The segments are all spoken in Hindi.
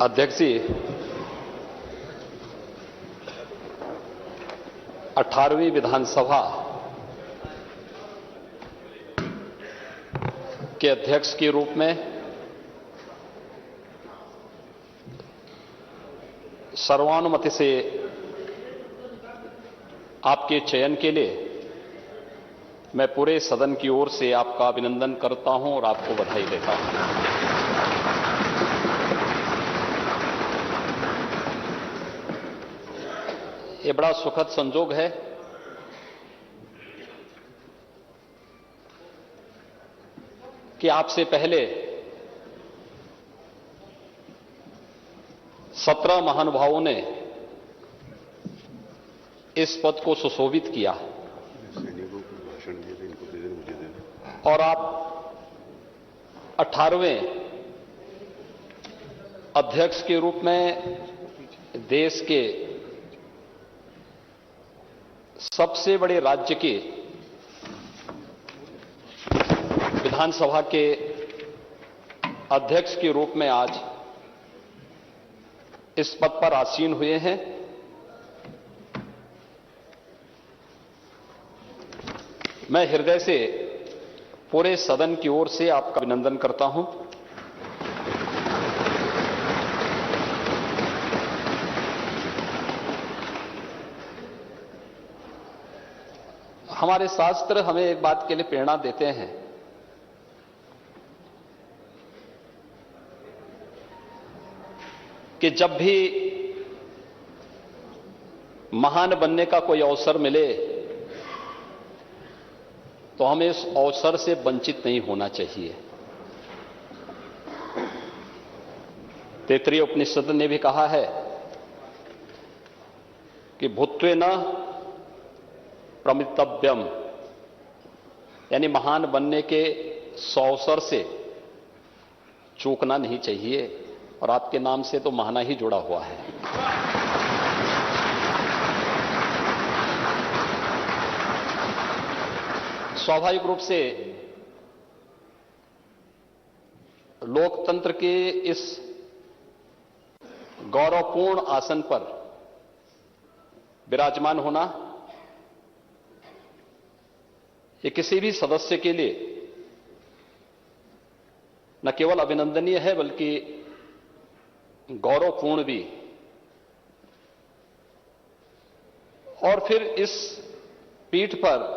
अध्यक्ष जी, 18वीं विधानसभा के अध्यक्ष के रूप में सर्वानुमति से आपके चयन के लिए मैं पूरे सदन की ओर से आपका अभिनंदन करता हूं और आपको बधाई देता हूं। ये बड़ा सुखद संजोग है कि आपसे पहले 17 महानुभावों ने इस पद को सुशोभित किया और आप 18वें अध्यक्ष के रूप में देश के सबसे बड़े राज्य के विधानसभा के अध्यक्ष के रूप में आज इस पद पर आसीन हुए हैं। मैं हृदय से पूरे सदन की ओर से आपका अभिनंदन करता हूं। हमारे शास्त्र हमें एक बात के लिए प्रेरणा देते हैं कि जब भी महान बनने का कोई अवसर मिले तो हमें इस अवसर से वंचित नहीं होना चाहिए। तैत्तिरीय उपनिषद ने भी कहा है कि भूत्वेन प्रमितव्यम, यानी महान बनने के अवसर से चूकना नहीं चाहिए और आपके नाम से तो महाना ही जुड़ा हुआ है। स्वाभाविक रूप से लोकतंत्र के इस गौरवपूर्ण आसन पर विराजमान होना ये किसी भी सदस्य के लिए न केवल अभिनंदनीय है बल्कि गौरवपूर्ण भी। और फिर इस पीठ पर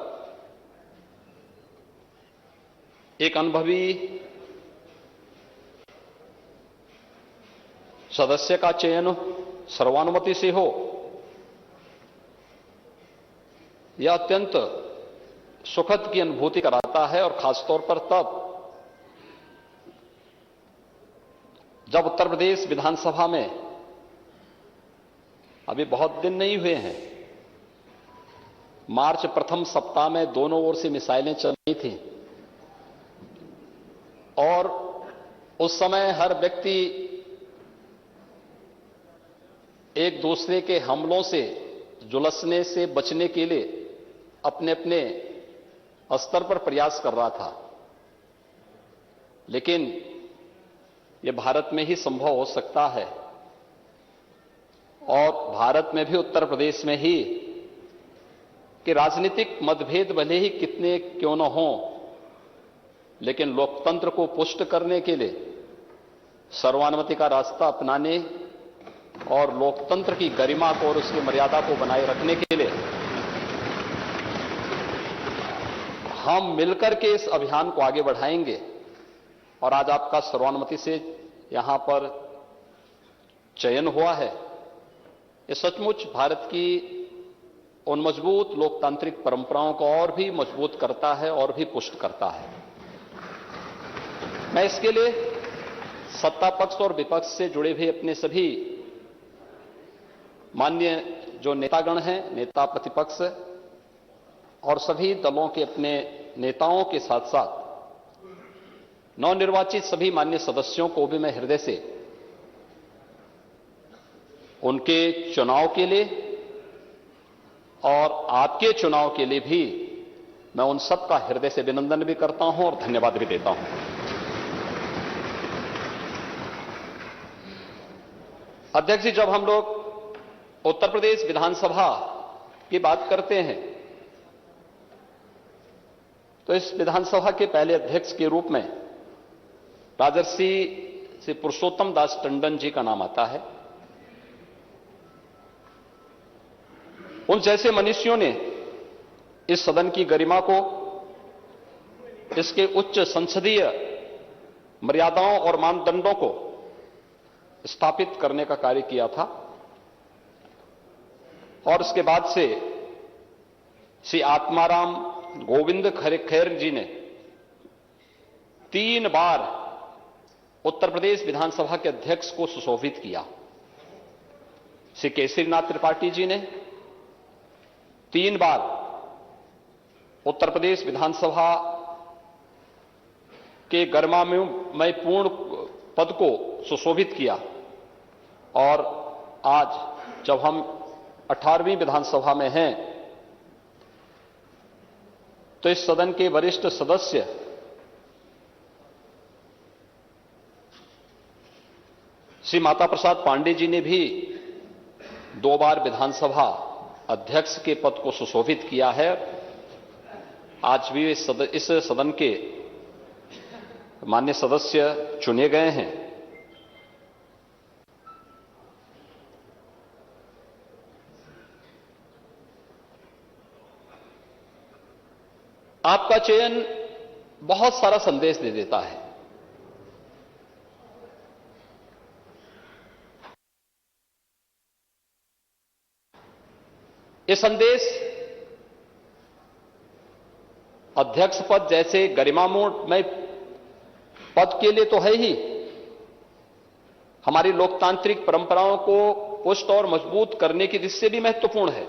एक अनुभवी सदस्य का चयन सर्वानुमति से हो, यह अत्यंत सुखद की अनुभूति कराता है। और खासतौर पर तब जब उत्तर प्रदेश विधानसभा में अभी बहुत दिन नहीं हुए हैं, मार्च प्रथम सप्ताह में दोनों ओर से मिसाइलें चल रही थी और उस समय हर व्यक्ति एक दूसरे के हमलों से झुलसने से बचने के लिए अपने अपने स्तर पर प्रयास कर रहा था। लेकिन यह भारत में ही संभव हो सकता है और भारत में भी उत्तर प्रदेश में ही कि राजनीतिक मतभेद भले ही कितने क्यों न हों, लेकिन लोकतंत्र को पुष्ट करने के लिए सर्वानुमति का रास्ता अपनाने और लोकतंत्र की गरिमा को और उसकी मर्यादा को बनाए रखने के लिए हम मिलकर के इस अभियान को आगे बढ़ाएंगे। और आज आपका सर्वानुमति से यहां पर चयन हुआ है, ये सचमुच भारत की उन मजबूत लोकतांत्रिक परंपराओं को और भी मजबूत करता है और भी पुष्ट करता है। मैं इसके लिए सत्ता पक्ष और विपक्ष से जुड़े हुए अपने सभी माननीय जो नेतागण हैं, नेता प्रतिपक्ष और सभी दलों के अपने नेताओं के साथ साथ नवनिर्वाचित सभी माननीय सदस्यों को भी मैं हृदय से उनके चुनाव के लिए और आपके चुनाव के लिए भी मैं उन सबका हृदय से अभिनंदन भी करता हूं और धन्यवाद भी देता हूं। अध्यक्ष जी, जब हम लोग उत्तर प्रदेश विधानसभा की बात करते हैं तो इस विधानसभा के पहले अध्यक्ष के रूप में राजर्षि श्री पुरुषोत्तम दास टंडन जी का नाम आता है। उन जैसे मनीषियों ने इस सदन की गरिमा को, इसके उच्च संसदीय मर्यादाओं और मानदंडों को स्थापित करने का कार्य किया था और इसके बाद से श्री आत्माराम गोविंद खैर जी ने 3 बार उत्तर प्रदेश विधानसभा के अध्यक्ष को सुशोभित किया। श्री केसरीनाथ त्रिपाठी जी ने 3 बार उत्तर प्रदेश विधानसभा के गरिमामय पूर्ण पद को सुशोभित किया और आज जब हम 18वीं विधानसभा में हैं तो इस सदन के वरिष्ठ सदस्य श्री माता प्रसाद पांडे जी ने भी 2 बार विधानसभा अध्यक्ष के पद को सुशोभित किया है। आज भी इस सदन के माननीय सदस्य चुने गए हैं। आपका चयन बहुत सारा संदेश दे देता है। ये संदेश अध्यक्ष पद जैसे गरिमामय पद के लिए तो है ही, हमारी लोकतांत्रिक परंपराओं को पुष्ट और मजबूत करने की दृष्टि से भी महत्वपूर्ण है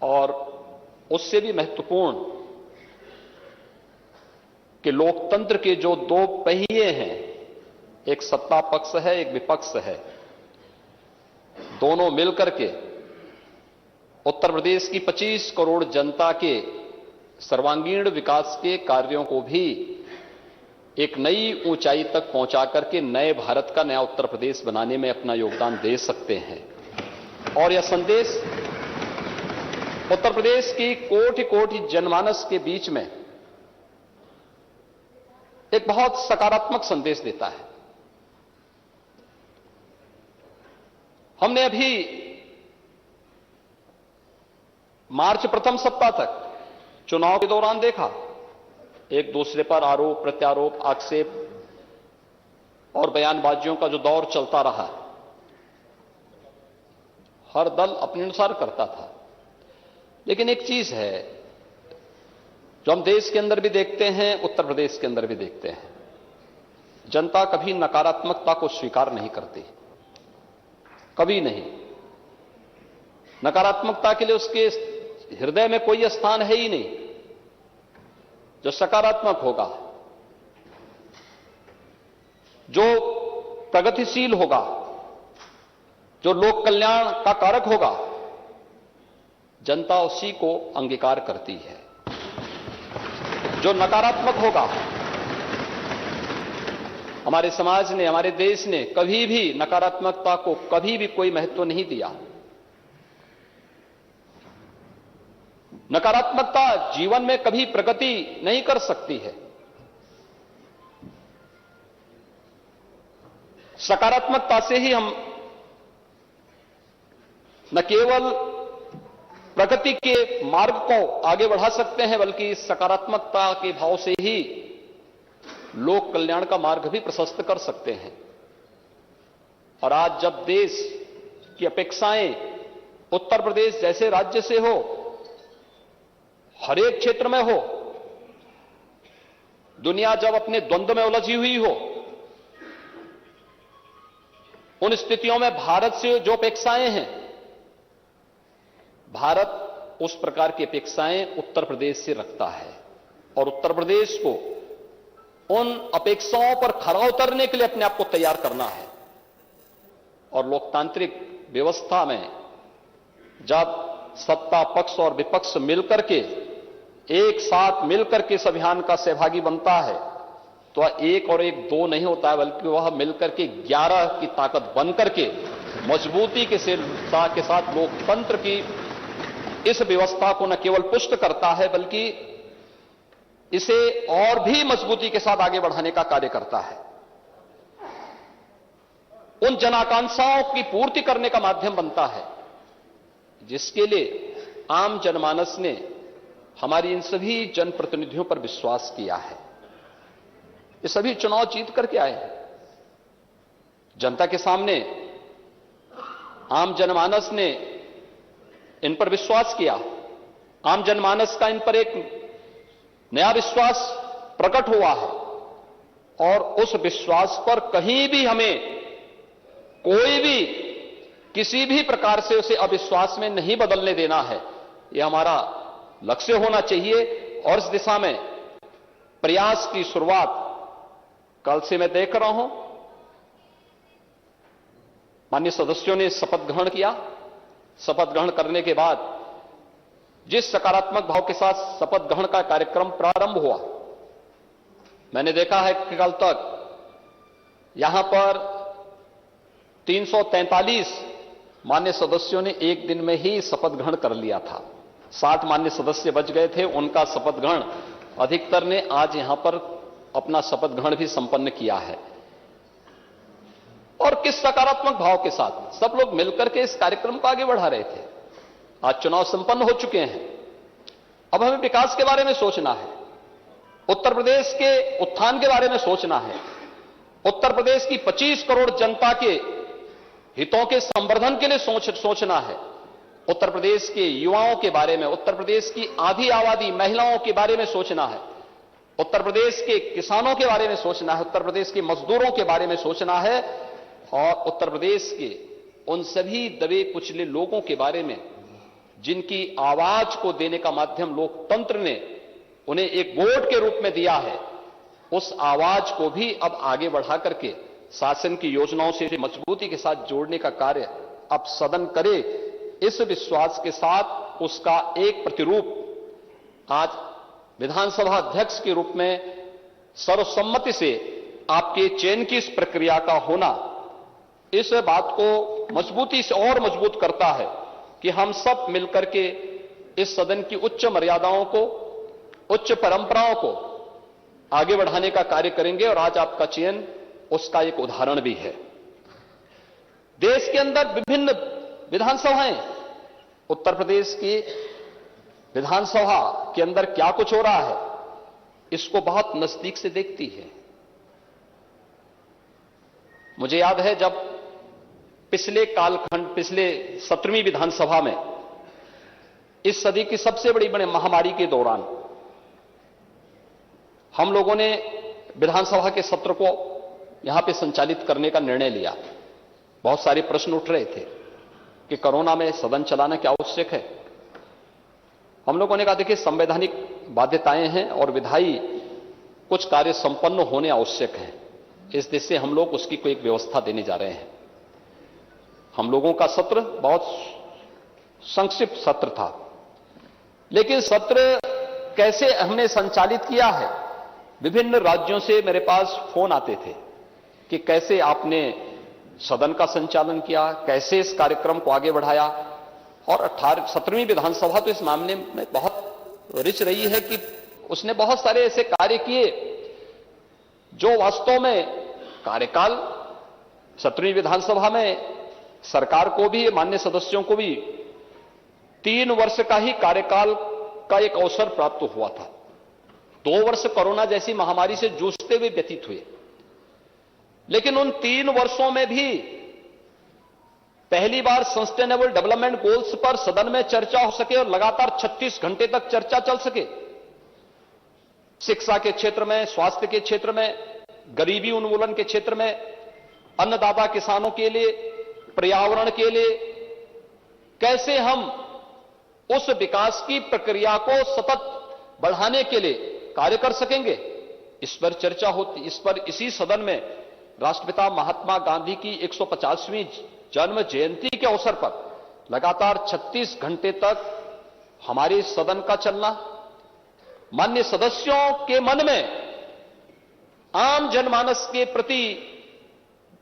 और उससे भी महत्वपूर्ण कि लोकतंत्र के जो 2 पहिए हैं, एक सत्ता पक्ष है, एक विपक्ष है, दोनों मिलकर के उत्तर प्रदेश की 25 करोड़ जनता के सर्वांगीण विकास के कार्यों को भी एक नई ऊंचाई तक पहुंचा करके नए भारत का नया उत्तर प्रदेश बनाने में अपना योगदान दे सकते हैं। और यह संदेश उत्तर प्रदेश की कोटि कोटि जनमानस के बीच में एक बहुत सकारात्मक संदेश देता है। हमने अभी मार्च प्रथम सप्ताह तक चुनाव के दौरान देखा, एक दूसरे पर आरोप प्रत्यारोप, आक्षेप और बयानबाजियों का जो दौर चलता रहा, हर दल अपने अनुसार करता था। लेकिन एक चीज है जो हम देश के अंदर भी देखते हैं, उत्तर प्रदेश के अंदर भी देखते हैं, जनता कभी नकारात्मकता को स्वीकार नहीं करती, कभी नहीं। नकारात्मकता के लिए उसके हृदय में कोई स्थान है ही नहीं। जो सकारात्मक होगा, जो प्रगतिशील होगा, जो लोक कल्याण का कारक होगा, जनता उसी को अंगीकार करती है। जो नकारात्मक होगा, हमारे समाज ने, हमारे देश ने कभी भी नकारात्मकता को कभी भी कोई महत्व नहीं दिया। नकारात्मकता जीवन में कभी प्रगति नहीं कर सकती है। सकारात्मकता से ही हम न केवल प्रगति के मार्ग को आगे बढ़ा सकते हैं, बल्कि सकारात्मकता के भाव से ही लोक कल्याण का मार्ग भी प्रशस्त कर सकते हैं। और आज जब देश की अपेक्षाएं उत्तर प्रदेश जैसे राज्य से हो, हर एक क्षेत्र में हो, दुनिया जब अपने द्वंद्व में उलझी हुई हो, उन स्थितियों में भारत से जो अपेक्षाएं हैं, भारत उस प्रकार की अपेक्षाएं उत्तर प्रदेश से रखता है और उत्तर प्रदेश को उन अपेक्षाओं पर खरा उतरने के लिए अपने आप को तैयार करना है। और लोकतांत्रिक व्यवस्था में जब सत्ता पक्ष और विपक्ष मिलकर के एक साथ मिलकर के इस अभियान का सहभागी बनता है तो एक और एक दो नहीं होता है, बल्कि वह मिलकर के 11 की ताकत बनकर के मजबूती के साथ लोकतंत्र की इस व्यवस्था को न केवल पुष्ट करता है, बल्कि इसे और भी मजबूती के साथ आगे बढ़ाने का कार्य करता है, उन जन आकांक्षाओं की पूर्ति करने का माध्यम बनता है, जिसके लिए आम जनमानस ने हमारी इन सभी जनप्रतिनिधियों पर विश्वास किया है। ये सभी चुनाव जीत करके आए हैं। जनता के सामने आम जनमानस ने इन पर विश्वास किया। आम जनमानस का इन पर एक नया विश्वास प्रकट हुआ है, और उस विश्वास पर कहीं भी हमें कोई भी किसी भी प्रकार से उसे अविश्वास में नहीं बदलने देना है। यह हमारा लक्ष्य होना चाहिए, और इस दिशा में प्रयास की शुरुआत कल से मैं देख रहा हूं। माननीय सदस्यों ने शपथ ग्रहण किया। शपथ ग्रहण करने के बाद जिस सकारात्मक भाव के साथ शपथ ग्रहण का कार्यक्रम प्रारंभ हुआ, मैंने देखा है कि कल तक यहां पर 343 माननीय सदस्यों ने एक दिन में ही शपथ ग्रहण कर लिया था। 60 माननीय सदस्य बच गए थे, उनका शपथ ग्रहण अधिकतर ने आज यहां पर अपना शपथ ग्रहण भी संपन्न किया है। और किस सकारात्मक भाव के साथ सब लोग मिलकर के इस कार्यक्रम को आगे बढ़ा रहे थे। आज चुनाव संपन्न हो चुके हैं। अब हमें विकास के बारे में सोचना है, उत्तर प्रदेश के उत्थान के बारे में सोचना है, उत्तर प्रदेश की 25 करोड़ जनता के हितों के संवर्धन के लिए सोचना है, उत्तर प्रदेश के युवाओं के बारे में, उत्तर प्रदेश की आधी आबादी महिलाओं के बारे में सोचना है, उत्तर प्रदेश के किसानों के बारे में सोचना है, उत्तर प्रदेश के मजदूरों के बारे में सोचना है, और उत्तर प्रदेश के उन सभी दबे कुचले लोगों के बारे में जिनकी आवाज को देने का माध्यम लोकतंत्र ने उन्हें एक वोट के रूप में दिया है। उस आवाज को भी अब आगे बढ़ा करके शासन की योजनाओं से मजबूती के साथ जोड़ने का कार्य अब सदन करे, इस विश्वास के साथ उसका एक प्रतिरूप आज विधानसभा अध्यक्ष के रूप में सर्वसम्मति से आपके चयन की इस प्रक्रिया का होना इस बात को मजबूती से और मजबूत करता है कि हम सब मिलकर के इस सदन की उच्च मर्यादाओं को, उच्च परंपराओं को आगे बढ़ाने का कार्य करेंगे। और आज आपका चयन उसका एक उदाहरण भी है। देश के अंदर विभिन्न विधानसभाएं, उत्तर प्रदेश की विधानसभा के अंदर क्या कुछ हो रहा है इसको बहुत नजदीक से देखती है। मुझे याद है जब पिछले 17वीं विधानसभा में इस सदी की सबसे बड़ी महामारी के दौरान हम लोगों ने विधानसभा के सत्र को यहां पे संचालित करने का निर्णय लिया। बहुत सारे प्रश्न उठ रहे थे कि कोरोना में सदन चलाना क्या आवश्यक है। हम लोगों ने कहा देखिए संवैधानिक बाध्यताएं हैं और विधायी कुछ कार्य संपन्न होने आवश्यक हैं। इस दिशा से हम लोग उसकी कोई एक व्यवस्था देने जा रहे हैं। हम लोगों का सत्र बहुत संक्षिप्त सत्र था, लेकिन सत्र कैसे हमने संचालित किया है, विभिन्न राज्यों से मेरे पास फोन आते थे कि कैसे आपने सदन का संचालन किया, कैसे इस कार्यक्रम को आगे बढ़ाया। और 17वीं विधानसभा तो इस मामले में बहुत रिच रही है कि उसने बहुत सारे ऐसे कार्य किए जो वास्तव में कार्यकाल 17वीं विधानसभा में सरकार को भी, माननीय सदस्यों को भी 3 वर्ष का ही कार्यकाल का एक अवसर प्राप्त हुआ था। 2 वर्ष कोरोना जैसी महामारी से जूझते हुए व्यतीत हुए, लेकिन उन 3 वर्षों में भी पहली बार सस्टेनेबल डेवलपमेंट गोल्स पर सदन में चर्चा हो सके और लगातार 36 घंटे तक चर्चा चल सके। शिक्षा के क्षेत्र में, स्वास्थ्य के क्षेत्र में, गरीबी उन्मूलन के क्षेत्र में, अन्नदाता किसानों के लिए, पर्यावरण के लिए कैसे हम उस विकास की प्रक्रिया को सतत बढ़ाने के लिए कार्य कर सकेंगे, इस पर चर्चा होती। इस पर इसी सदन में राष्ट्रपिता महात्मा गांधी की 150वीं जन्म जयंती के अवसर पर लगातार 36 घंटे तक हमारे सदन का चलना माननीय सदस्यों के मन में आम जनमानस के प्रति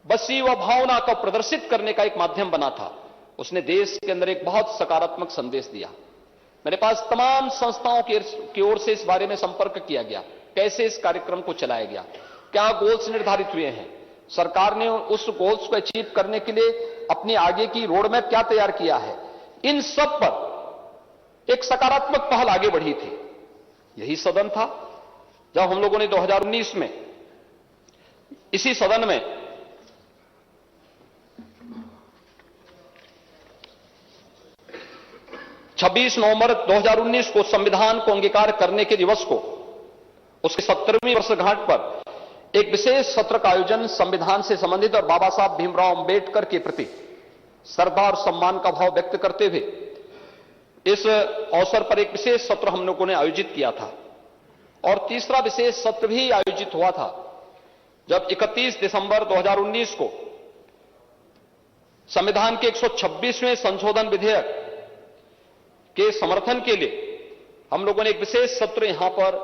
बसी व भावना को प्रदर्शित करने का एक माध्यम बना था। उसने देश के अंदर एक बहुत सकारात्मक संदेश दिया। मेरे पास तमाम संस्थाओं की ओर से इस बारे में संपर्क किया गया, कैसे इस कार्यक्रम को चलाया गया, क्या गोल्स निर्धारित हुए हैं, सरकार ने उस गोल्स को अचीव करने के लिए अपनी आगे की रोड मैप क्या तैयार किया है। इन सब पर एक सकारात्मक पहल आगे बढ़ी थी। यही सदन था जब हम लोगों ने 2019 में इसी सदन में छब्बीस नवंबर 2019 को संविधान को अंगीकार करने के दिवस को, उसके 70वीं वर्षगांठ पर एक विशेष सत्र का आयोजन संविधान से संबंधित और बाबा साहब भीमराव अंबेडकर के प्रति श्रद्धा और सम्मान का भाव व्यक्त करते हुए इस अवसर पर एक विशेष सत्र हम लोगों ने आयोजित किया था। और तीसरा विशेष सत्र भी आयोजित हुआ था जब 31 दिसंबर 2019 को संविधान के 126वें संशोधन विधेयक के समर्थन के लिए हम लोगों ने एक विशेष सत्र यहां पर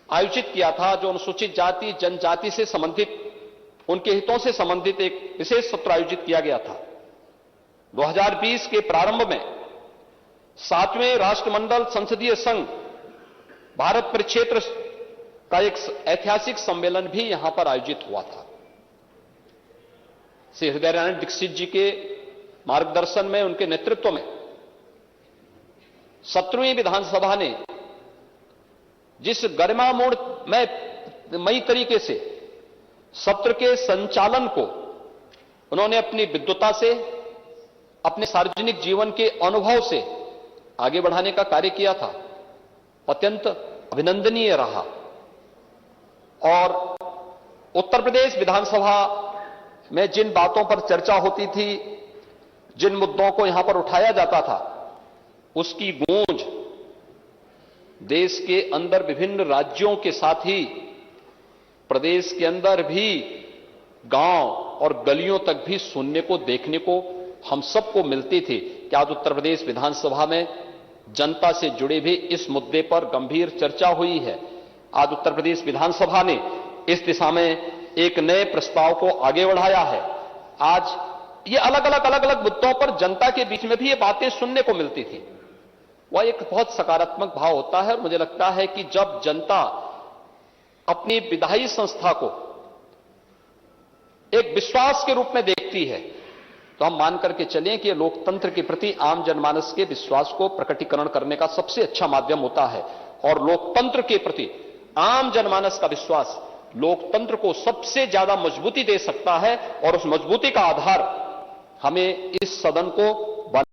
आयोजित किया था, जो अनुसूचित जाति जनजाति से संबंधित, उनके हितों से संबंधित एक विशेष सत्र आयोजित किया गया था। 2020 के प्रारंभ में 7वें राष्ट्रमंडल संसदीय संघ भारत परिक्षेत्र का एक ऐतिहासिक सम्मेलन भी यहां पर आयोजित हुआ था। श्री हृदय नारायण दीक्षित जी के मार्गदर्शन में, उनके नेतृत्व में 17वीं विधानसभा ने जिस गरिमामयी तरीके से सत्र के संचालन को उन्होंने अपनी विद्वता से, अपने सार्वजनिक जीवन के अनुभव से आगे बढ़ाने का कार्य किया था, अत्यंत अभिनंदनीय रहा। और उत्तर प्रदेश विधानसभा में जिन बातों पर चर्चा होती थी, जिन मुद्दों को यहां पर उठाया जाता था, उसकी गूंज देश के अंदर विभिन्न राज्यों के साथ ही प्रदेश के अंदर भी गांव और गलियों तक भी सुनने को, देखने को हम सबको मिलती थी कि आज उत्तर प्रदेश विधानसभा में जनता से जुड़े भी इस मुद्दे पर गंभीर चर्चा हुई है। आज उत्तर प्रदेश विधानसभा ने इस दिशा में एक नए प्रस्ताव को आगे बढ़ाया है। आज ये अलग अलग मुद्दों पर जनता के बीच में भी ये बातें सुनने को मिलती थी। वह एक बहुत सकारात्मक भाव होता है। और मुझे लगता है कि जब जनता अपनी विधायी संस्था को एक विश्वास के रूप में देखती है, तो हम मान करके चलें कि लोकतंत्र के प्रति आम जनमानस के विश्वास को प्रकटीकरण करने का सबसे अच्छा माध्यम होता है। और लोकतंत्र के प्रति आम जनमानस का विश्वास लोकतंत्र को सबसे ज्यादा मजबूती दे सकता है। और उस मजबूती का आधार हमें इस सदन को